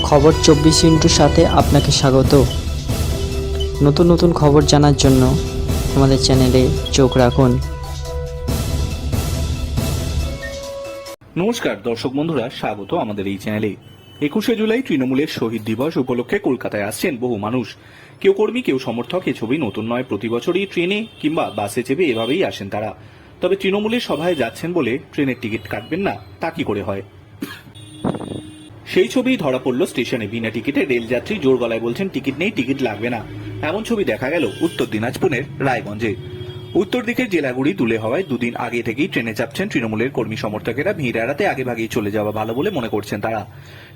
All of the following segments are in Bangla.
খবর 24 সাথে আপনাকে স্বাগত। নতুন নতুন খবর জানার জন্য আমাদের চ্যানেলে চোখ রাখুন। নমস্কার দর্শক বন্ধুরা, স্বাগত আমাদের এই চ্যানেলে। 21শে জুলাই তৃণমূলের শহীদ দিবস উপলক্ষে কলকাতায় আসছেন বহু মানুষ। কেউ কর্মী, কেউ সমর্থক। এ ছবি নতুন নয়, প্রতি বছরই ট্রেনে কিংবা বাসে চেপে এভাবেই আসেন তারা। তবে তৃণমূলের সভায় যাচ্ছেন বলে ট্রেনের টিকিট কাটবেন না, তা কি করে হয়? সেই ছবি ধরা পড়ল স্টেশনে। বিনা টিকিটে রেলযাত্রী জোর গলায় বলছেন টিকিট নেই, টিকিট লাগবে না। এমন ছবি দেখা গেল উত্তর দিনাজপুরের রায়গঞ্জে। উত্তর দিকের জেলাগুড়ি তুলে হওয়ায় দুদিন আগে থেকেই ট্রেনে চাপছেন তৃণমূলের কর্মী সমর্থকেরা। ভিড় এড়াতে আগেভাগেই চলে যাওয়া ভালো বলে মনে করছেন তারা।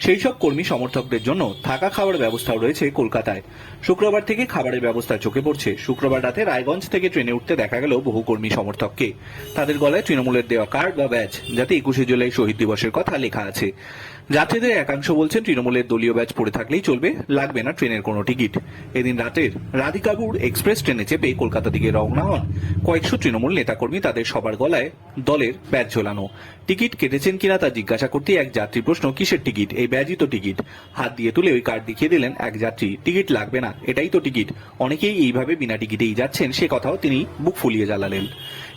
সেই সব কর্মী সমর্থকদের জন্য থাকা খাওয়ার ব্যবস্থাও রয়েছে কলকাতায়। শুক্রবার থেকে খাবারের ব্যবস্থা চোখে পড়ছে। শুক্রবার রাতে রায়গঞ্জ থেকে ট্রেনে উঠতে দেখা গেল বহু কর্মী সমর্থককে। তাদের গলায় তৃণমূলের দেওয়া কার্ড বা ব্যাজ, যাতে 21শে জুলাই শহীদ দিবসের কথা লেখা আছে। যাত্রীদের একাংশ বলছেন তৃণমূলের দলীয় ব্যাজ পড়ে থাকলেই চলবে, লাগবে না ট্রেনের কোনো টিকিট। এদিন রাতের রাধিকাপুর এক্সপ্রেস ট্রেনে চেপে কলকাতা দিকে রওনা হন কয়েকশো তৃণমূল নেতাকর্মী। তাদের সবার গলায় দলের ব্যাজ ঝোলানো। টিকিট কেটেছেন কিনা তা জিজ্ঞাসা করতেই এক যাত্রী প্রশ্ন, কিসের টিকিট? এই ব্যাজই তো টিকিট। হাত দিয়ে তুলে ওই কার্ড দেখিয়ে দিলেন এক যাত্রী। টিকিট লাগবে না, এটাই তো টিকিট। অনেকেই এইভাবে বিনা টিকিটেই যাচ্ছেন, সে কথাও তিনি বুক ফুলিয়ে জ্বালালেন।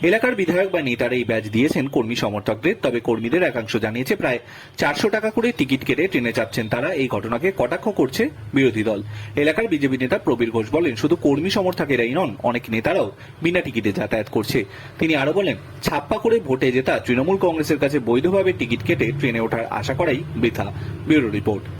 এলাকার বিধায়ক বা নেতারা এই ব্যাজ দিয়েছেন কর্মী সমর্থকদের। তবে কর্মীদের একাংশ জানিয়েছে প্রায় 400 টাকা করে টিকিট কেটে ট্রেনে চাপছেন তারা। এই ঘটনাকে কটাক্ষ করছে বিরোধী দল। এলাকার বিজেপি নেতা প্রবীর ঘোষ বলেন, শুধু কর্মী সমর্থকেরাই নন, অনেক নেতারাও বিনা টিকিটে যাতায়াত করছে। তিনি আরো বলেন, ছাপ্পা করে ভোটে জেতা তৃণমূল কংগ্রেসের কাছে বৈধভাবে টিকিট কেটে ট্রেনে ওঠার আশা করাই বৃথা। Bureau report.